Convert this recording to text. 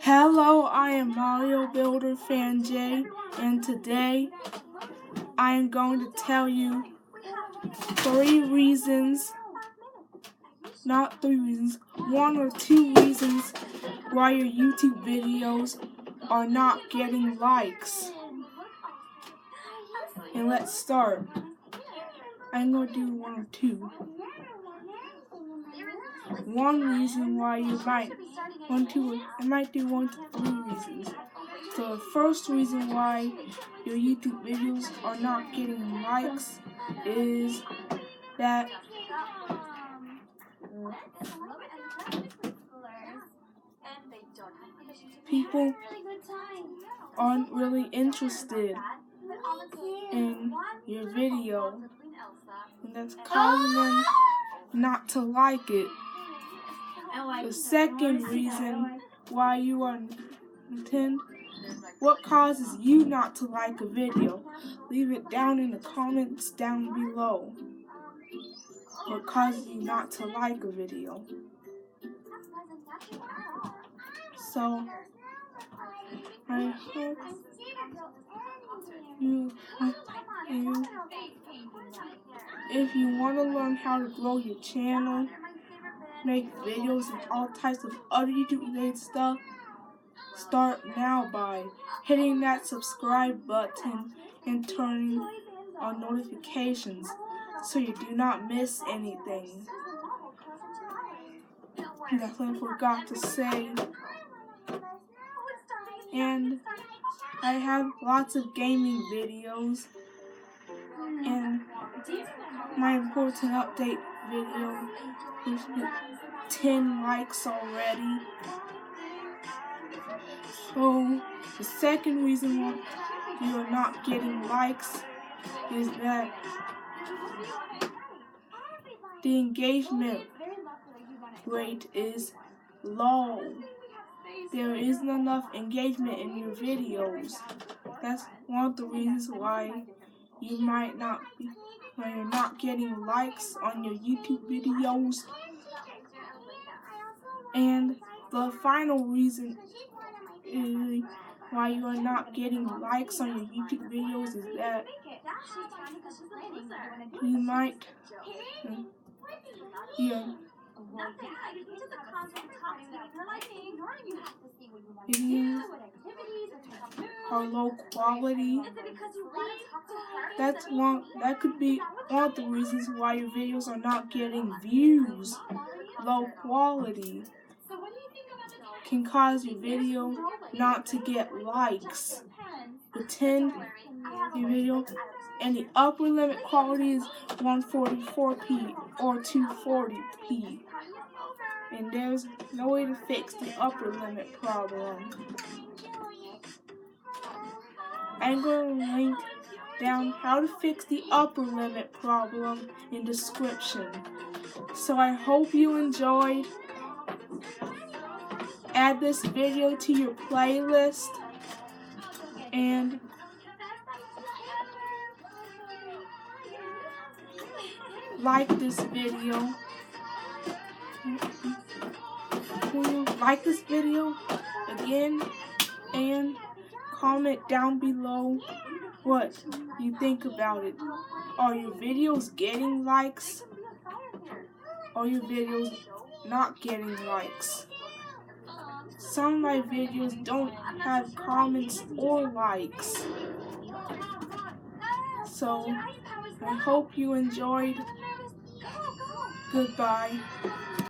Hello, I am Mario Builder Fan J, and today I am going to tell you 3 reasons, not 3 reasons, 1 or 2 reasons why your YouTube videos are not getting likes. And let's start. I'm going to do 1 or 2. One reason why you might want to, I might do 1 to 3 reasons. So the first reason why your YouTube videos are not getting likes is that people aren't really interested in your video, and that's causing them not to like it. The second reason why you are what causes you not to like a video? Leave it down in the comments down below. What causes you not to like a video? So, I hope if you want to learn how to grow your channel, make videos and all types of other YouTube related stuff, start now by hitting that subscribe button and turning on notifications so you do not miss anything. That's what I forgot to say. And I have lots of gaming videos, and my important update video is 10 likes already. So the second reason why you are not getting likes is that the engagement rate is low. There isn't enough engagement in your videos. That's one of the reasons why you're not getting likes on your YouTube videos. And the final reason why you are not getting likes on your YouTube videos is that you might videos are low quality. That could be one of the reasons why your videos are not getting views. Low quality can cause your video not to get likes. Pretend your video, and the upper limit quality is 144p or 240p. And there's no way to fix the upper limit problem. I'm going to link down how to fix the upper limit problem in description. So I hope you enjoyed. Add this video to your playlist and like this video. Like this video again and comment down below what you think about it. Are your videos getting likes? Are your videos not getting likes? Some of my videos don't have comments or likes. So I hope you enjoyed. Goodbye.